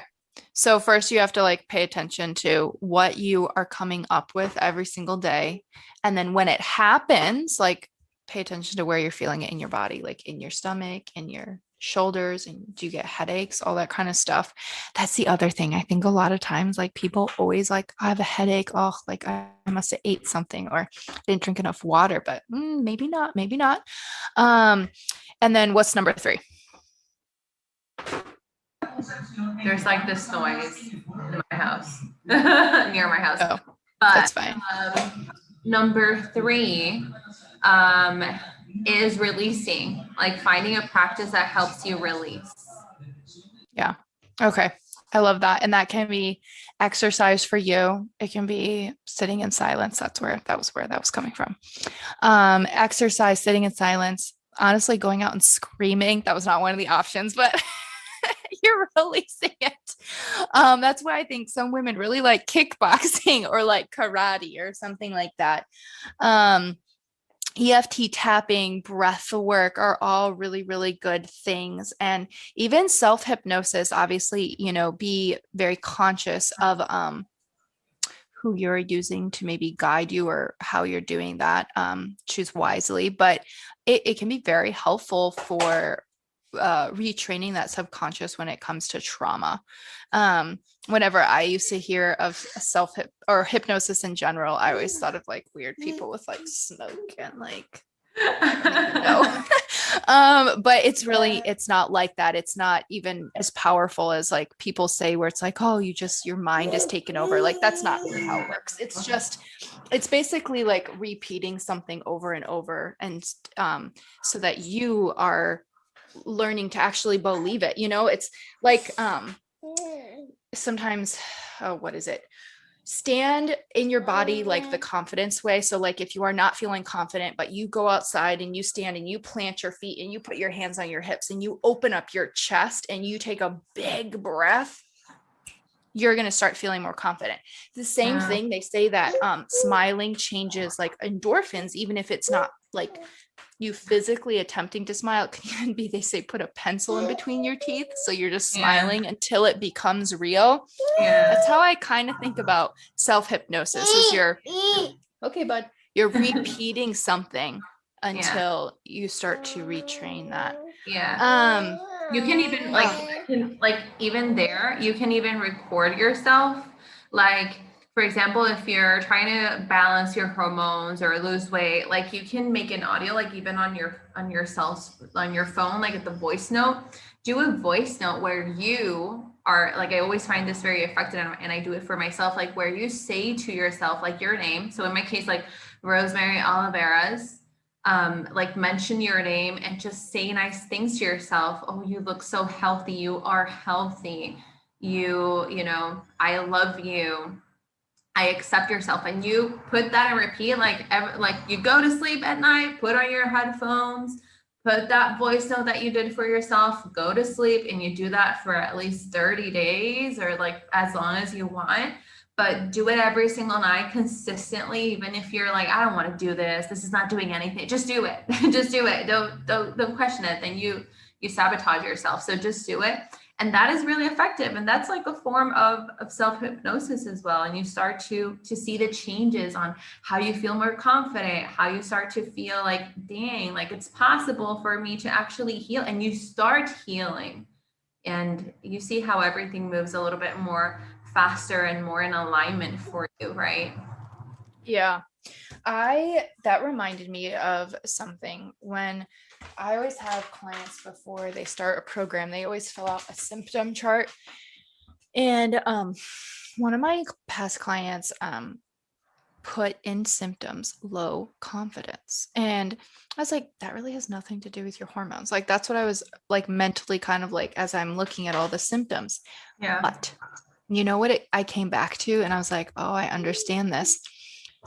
So first you have to like pay attention to what you are coming up with every single day. And then when it happens, like pay attention to where you're feeling it in your body, like in your stomach, in your shoulders, and do you get headaches, all that kind of stuff. That's the other thing. I think a lot of times like people always like, I have a headache. Oh, like I must have ate something or didn't drink enough water, but maybe not, maybe not. And then what's number 3? There's like this noise in my house, near my house. Oh, But that's fine. number 3 is releasing, like finding a practice that helps you release. Yeah. Okay. I love that. And that can be exercise for you. It can be sitting in silence. That was coming from. Exercise, sitting in silence, honestly, going out and screaming. That was not one of the options, but you're releasing it. That's why I think some women really like kickboxing or like karate or something like that. Um, EFT tapping, breath work are all really, really good things. And even self hypnosis, obviously, be very conscious of who you're using to maybe guide you or how you're doing that. Choose wisely, but it can be very helpful for retraining that subconscious when it comes to trauma. Whenever I used to hear of self or hypnosis in general, I always thought of like weird people with like smoke and like but it's not like that. It's not even as powerful as like people say, where it's like, oh, your mind is taken over. Like that's not really how it works. It's basically like repeating something over and over, and so that you are learning to actually believe it. It's like sometimes, oh, what is it? Stand in your body like the confidence way. So like if you are not feeling confident, but you go outside and you stand and you plant your feet and you put your hands on your hips and you open up your chest and you take a big breath, you're going to start feeling more confident. The same Yeah. thing, they say that smiling changes like endorphins, even if it's not like you physically attempting to smile. It can even be, they say, put a pencil in between your teeth. So you're just Yeah. smiling until it becomes real. Yeah. That's how I kind of think about self-hypnosis is you're, okay, bud, you're repeating something Yeah. until you start to retrain that. Yeah. Um, You can even oh, like even there, you can even record yourself. Like, for example, if you're trying to balance your hormones or lose weight, like you can make an audio, like even on your self on your phone, like at the voice note, do a voice note where you are like, I always find this very effective, and I do it for myself, like where you say to yourself like your name. So in my case, like Rosemary Oliveras, like mention your name and just say nice things to yourself. Oh, you look so healthy. You are healthy. You know, I love you. I accept yourself. And you put that and repeat, like you go to sleep at night, put on your headphones, put that voice note that you did for yourself, go to sleep, and you do that for at least 30 days or like as long as you want. But do it every single night consistently, even if you're like, I don't want to do this. This is not doing anything. Just do it. Just do it. Don't question it. Then you sabotage yourself. So just do it, and that is really effective, and that's like a form of self-hypnosis as well. And you start to see the changes on how you feel more confident, how you start to feel like, dang, like it's possible for me to actually heal, and you start healing, and you see how everything moves a little bit more faster and more in alignment for you, right? yeah. That reminded me of something when I always have clients before they start a program, they always fill out a symptom chart. And one of my past clients put in symptoms low confidence. And I was like, that really has nothing to do with your hormones. Like that's what I was like mentally kind of like as I'm looking at all the symptoms. Yeah. But you know what I came back to and I was like, oh, I understand this.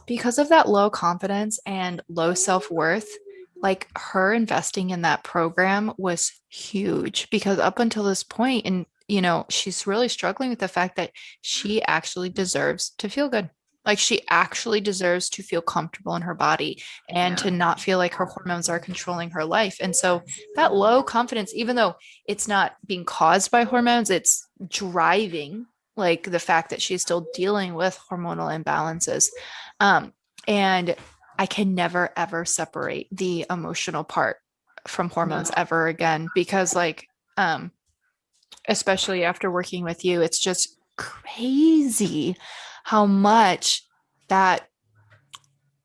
Because of that low confidence and low self-worth, like her investing in that program was huge because up until this point, and she's really struggling with the fact that she actually deserves to feel good. Like she actually deserves to feel comfortable in her body and Yeah. to not feel like her hormones are controlling her life. And so that low confidence, even though it's not being caused by hormones, it's driving like the fact that she's still dealing with hormonal imbalances. Um, and I can never ever separate the emotional part from hormones No. ever again because um especially after working with you, it's just crazy how much that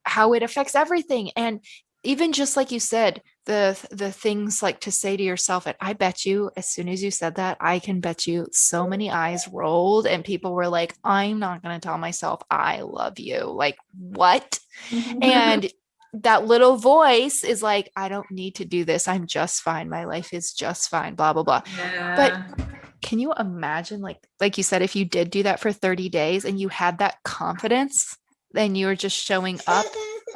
how it affects everything. And even just like you said, the things like to say to yourself, and I bet you as soon as you said that, I can bet you so many eyes rolled and people were like, I'm not going to tell myself I love you. Like, what? And that little voice is like, I don't need to do this. I'm just fine. My life is just fine, blah, blah, blah. But Yeah. can you imagine, like you said, if you did do that for 30 days and you had that confidence, then you were just showing up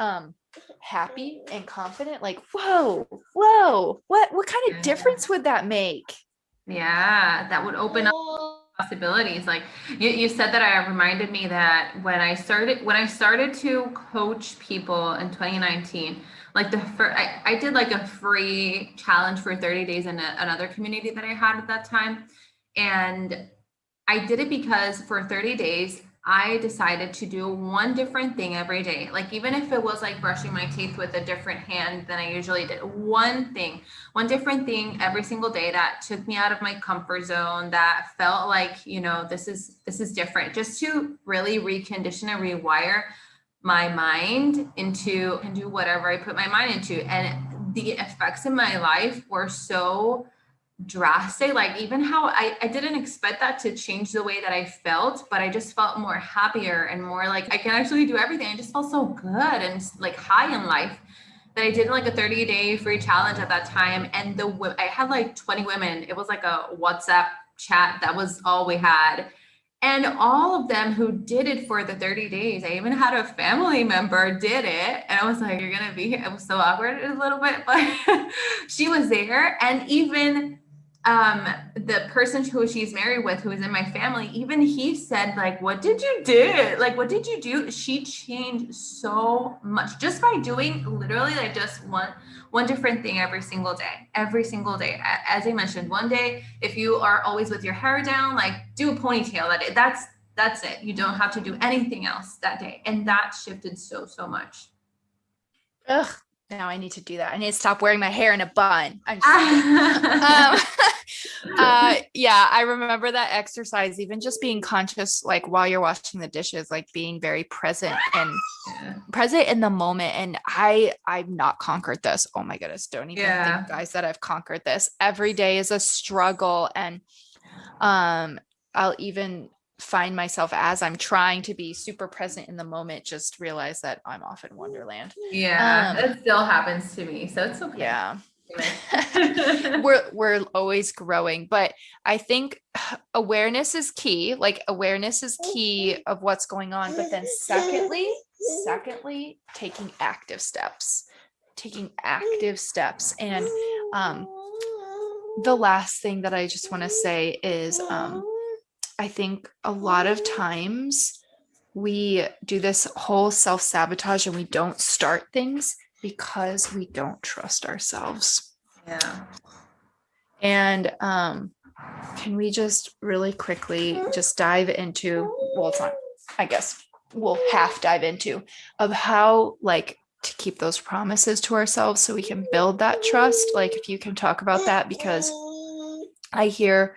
um happy and confident, like, whoa, what kind of Yeah. difference would that make? Yeah, that would open up possibilities. Like you said that, I reminded me that when I started to coach people in 2019, like the first I did like a free challenge for 30 days in another community that I had at that time. And I did it because for 30 days, I decided to do one different thing every day. Like, even if it was like brushing my teeth with a different hand than I usually did, one thing, one different thing every single day that took me out of my comfort zone, that felt like, this is different, just to really recondition and rewire my mind into and do whatever I put my mind into. And the effects in my life were so drastic. Like, even how I didn't expect that to change the way that I felt, but I just felt more happier and more like I can actually do everything. I just felt so good and like high in life, that I did like a 30-day free challenge at that time. And I had like 20 women. It was like a WhatsApp chat. That was all we had. And all of them who did it for the 30 days, I even had a family member did it. And I was like, you're going to be here. It was so awkward a little bit, but she was there. And even the person who she's married with, who is in my family, even he said, like, what did you do? Like, what did you do? She changed so much just by doing literally like just one different thing every single day. As I mentioned, one day, if you are always with your hair down, like do a ponytail that day. That's it. You don't have to do anything else that day. And that shifted so much. Ugh, now I need to do that. I need to stop wearing my hair in a bun. I'm just kidding. Um, yeah, I remember that exercise, even just being conscious, like while you're washing the dishes, like being very present and Yeah. present in the moment. And I've not conquered this. Oh my goodness. Don't even think, guys, that I've conquered this. Every day is a struggle. And I'll even find myself as I'm trying to be super present in the moment, just realize that I'm off in Wonderland. Yeah, that still happens to me. So it's okay. Yeah. we're always growing, but I think awareness is key. Like awareness is key of what's going on, but then secondly, taking active steps. And the last thing that I just want to say is I think a lot of times we do this whole self-sabotage and we don't start things because we don't trust ourselves. Yeah. And can we just really quickly just dive into, well, it's not, I guess we'll half dive into of how like to keep those promises to ourselves so we can build that trust. Like if you can talk about that, because I hear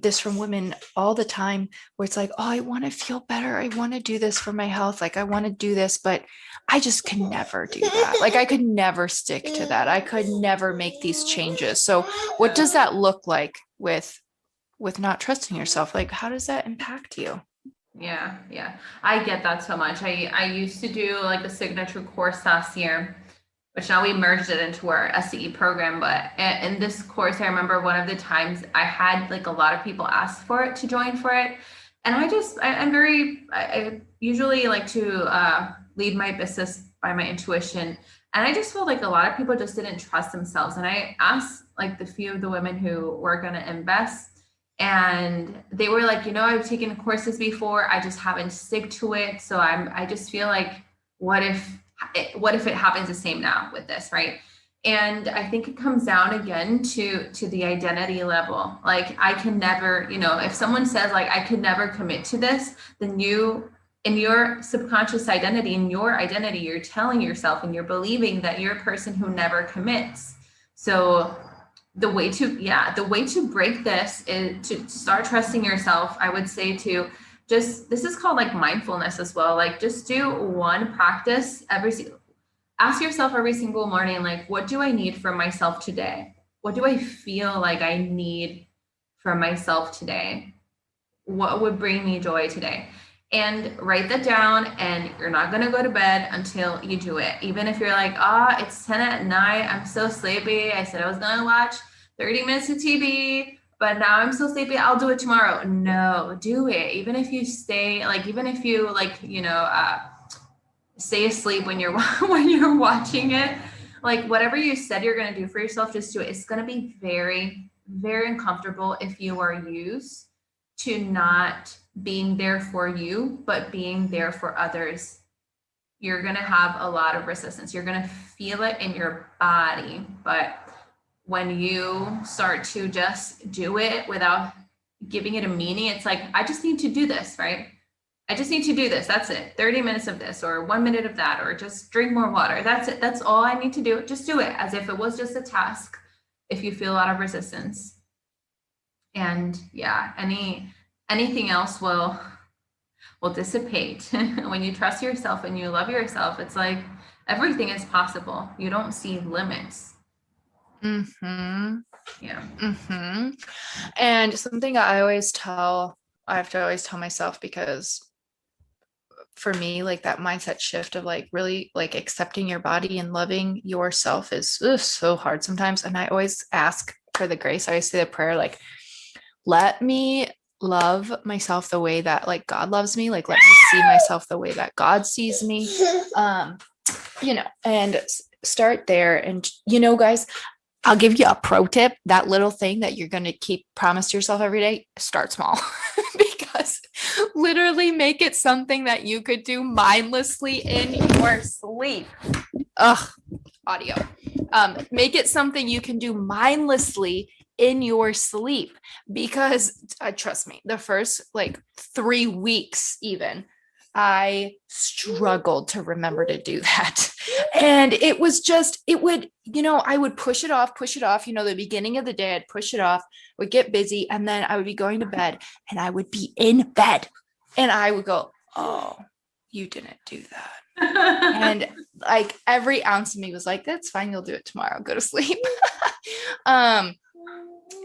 this from women all the time where it's like, oh, I want to feel better. I want to do this for my health. Like I want to do this, but I just can never do that. Like I could never stick to that. I could never make these changes. So what does that look like with not trusting yourself? Like how does that impact you? Yeah, I get that so much. I used to do like a signature course last year, which now we merged it into our SCE program. But in this course, I remember one of the times I had like a lot of people ask for it to join for it. And I usually like to lead my business by my intuition. And I just felt like a lot of people just didn't trust themselves. And I asked like the few of the women who were going to invest, and they were like, I've taken courses before, I just haven't stick to it. So I just feel like, what if it happens the same now with this, right? And I think it comes down again to the identity level. Like I can never, if someone says like I could never commit to this, then you, in your subconscious identity, in your identity, you're telling yourself and you're believing that you're a person who never commits. So the way to break this is to start trusting yourself. I would say to just, this is called like mindfulness as well. Like just do one practice ask yourself every single morning, like, what do I need from myself today? What do I feel like I need from myself today? What would bring me joy today? And write that down, and you're not going to go to bed until you do it. Even if you're like, it's 10 at night, I'm so sleepy. I said I was going to watch 30 minutes of TV, but now I'm so sleepy, I'll do it tomorrow. No, do it. Even if you stay stay asleep when you're when you're watching it, like whatever you said you're going to do for yourself, just do it. It's going to be very, very uncomfortable if you are used to not being there for you, but being there for others. You're going to have a lot of resistance. You're going to feel it in your body. But when you start to just do it without giving it a meaning, it's like, I just need to do this, right? I just need to do this. That's it. 30 minutes of this, or 1 minute of that, or just drink more water. That's it. That's all I need to do. Just do it as if it was just a task. If you feel a lot of resistance, and yeah, anything else will dissipate. When you trust yourself and you love yourself, it's like everything is possible. You don't see limits. Mm-hmm. Yeah. Mm-hmm. And something I have to always tell myself, because for me, like that mindset shift of like really like accepting your body and loving yourself is so hard sometimes. And I always ask for the grace. I always say the prayer, like, let me love myself the way that like God loves me. Like, let me see myself the way that God sees me. And start there. And, guys, I'll give you a pro tip. That little thing that you're going to keep promise to yourself every day, start small because literally make it something that you could do mindlessly in your sleep. Ugh, audio. Make it something you can do mindlessly in your sleep because trust me, the first like 3 weeks, even I struggled to remember to do that. And it was just, it would, I would push it off, the beginning of the day, I'd push it off, would get busy, and then I would be going to bed and I would be in bed and I would go, oh, you didn't do that. And like every ounce of me was like, that's fine, you'll do it tomorrow, go to sleep. um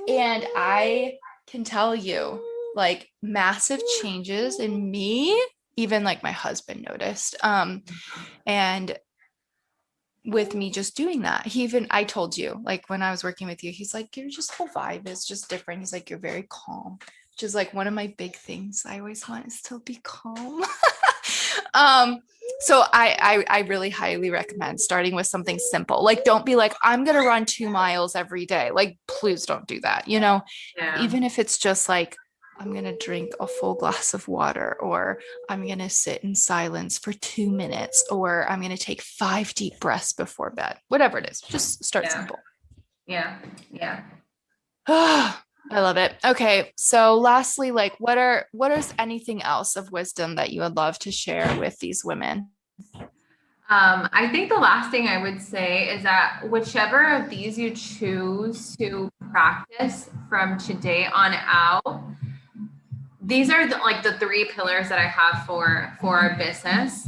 and I can tell you, like, massive changes in me, even like my husband noticed. And with me just doing that, I told you, like when I was working with you, he's like, your just whole vibe is just different. He's like, you're very calm, which is like one of my big things I always want is to be calm. um so I really highly recommend starting with something simple. Like, don't be like, I'm gonna run 2 miles every day. Like, please don't do that. Yeah. Even if it's just like, I'm gonna drink a full glass of water, or I'm gonna sit in silence for 2 minutes, or I'm gonna take 5 deep breaths before bed. Whatever it is, just start Yeah. simple. Yeah. Yeah. I love it. Okay, so lastly, like, what is anything else of wisdom that you would love to share with these women? I think the last thing I would say is that whichever of these you choose to practice from today on out, these are like the three pillars that I have for our business.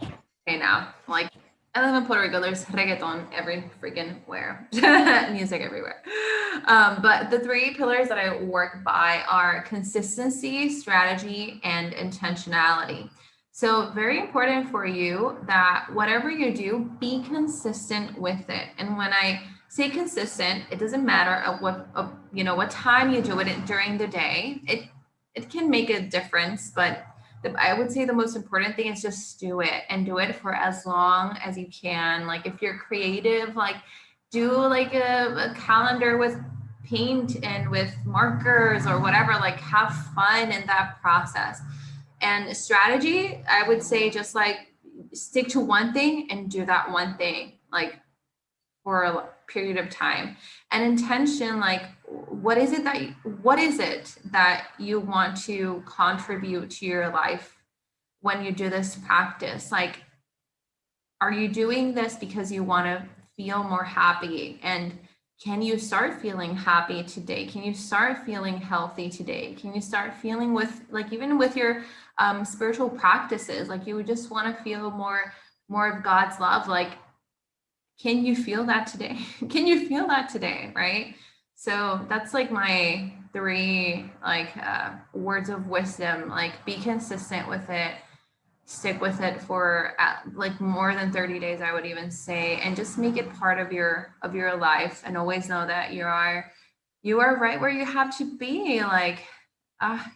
Okay, now, like I live in Puerto Rico, there's reggaeton every freaking where, music everywhere. But the three pillars that I work by are consistency, strategy, and intentionality. So very important for you that whatever you do, be consistent with it. And when I say consistent, it doesn't matter what time you do it during the day. It can make a difference, but I would say the most important thing is just do it and do it for as long as you can. Like if you're creative, like do like a calendar with paint and with markers or whatever, like have fun in that process. And strategy, I would say just like stick to one thing and do that one thing like for a period of time. And intention, like what is it that you want to contribute to your life when you do this practice? Like, are you doing this because you want to feel more happy? And can you start feeling happy today? Can you start feeling healthy today? Can you start feeling with like even with your spiritual practices, like you would just want to feel more of God's love? Like, can you feel that today? Can you feel that today? Right. So that's like my three like words of wisdom. Like be consistent with it, stick with it for like more than 30 days, I would even say, and just make it part of your life, and always know that you are right where you have to be. Like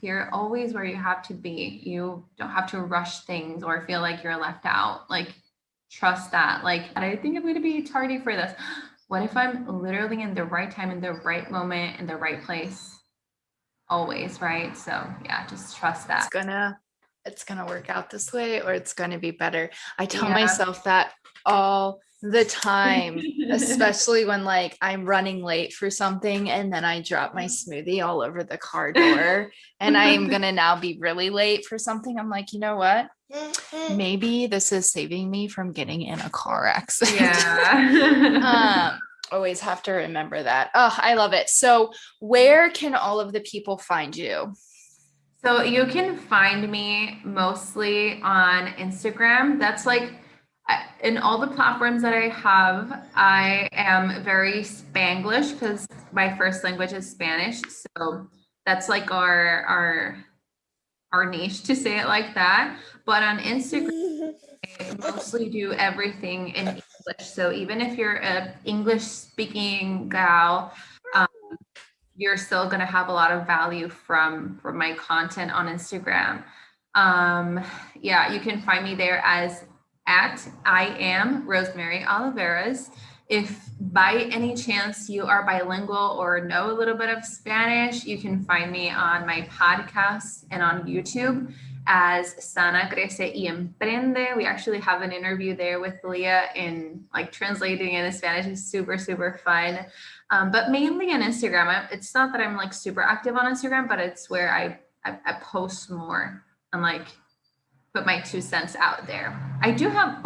you're always where you have to be. You don't have to rush things or feel like you're left out. Like trust that. Like I think I'm going to be tardy for this. What if I'm literally in the right time, in the right moment, in the right place? Always, right? So yeah, just trust It's that. gonna it's gonna work out this way, or it's gonna be better. I tell Yeah. myself that all the time, especially when like I'm running late for something and then I drop my smoothie all over the car door and I am gonna now be really late for something. I'm like, you know what? Maybe this is saving me from getting in a car accident. Yeah. Always have to remember that. Oh, I love it. So where can all of the people find you? So you can find me mostly on Instagram. That's like in all the platforms that I have, I am very Spanglish because my first language is Spanish. So that's like our niche to say it like that. But on Instagram, I mostly do everything in English. So even if you're a English speaking gal, you're still going to have a lot of value from my content on Instagram. Yeah, you can find me there as at I am Rosemary Oliveras. If by any chance you are bilingual or know a little bit of Spanish, you can find me on my podcast and on YouTube as Sana Crece y Emprende. We actually have an interview there with Leah in like translating into Spanish. Is super, super fun. But mainly on Instagram. It's not that I'm like super active on Instagram, but it's where I post more and like put my 2 cents out there. I do have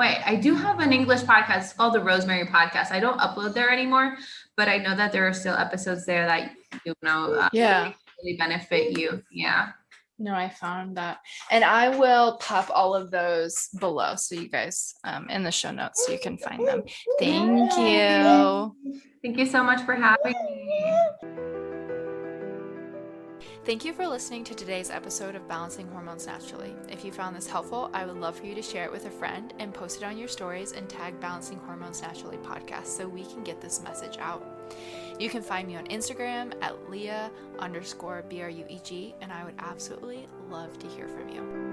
an English podcast. It's called the Rosemary Podcast. I don't upload there anymore, but I know that there are still episodes there that Yeah. really benefit you. Yeah. No, I found that. And I will pop all of those below so you guys in the show notes so you can find them. Thank you. Thank you so much for having me. Thank you for listening to today's episode of Balancing Hormones Naturally. If you found this helpful, I would love for you to share it with a friend and post it on your stories and tag Balancing Hormones Naturally podcast so we can get this message out. You can find me on Instagram at Leah_BRUEG, and I would absolutely love to hear from you.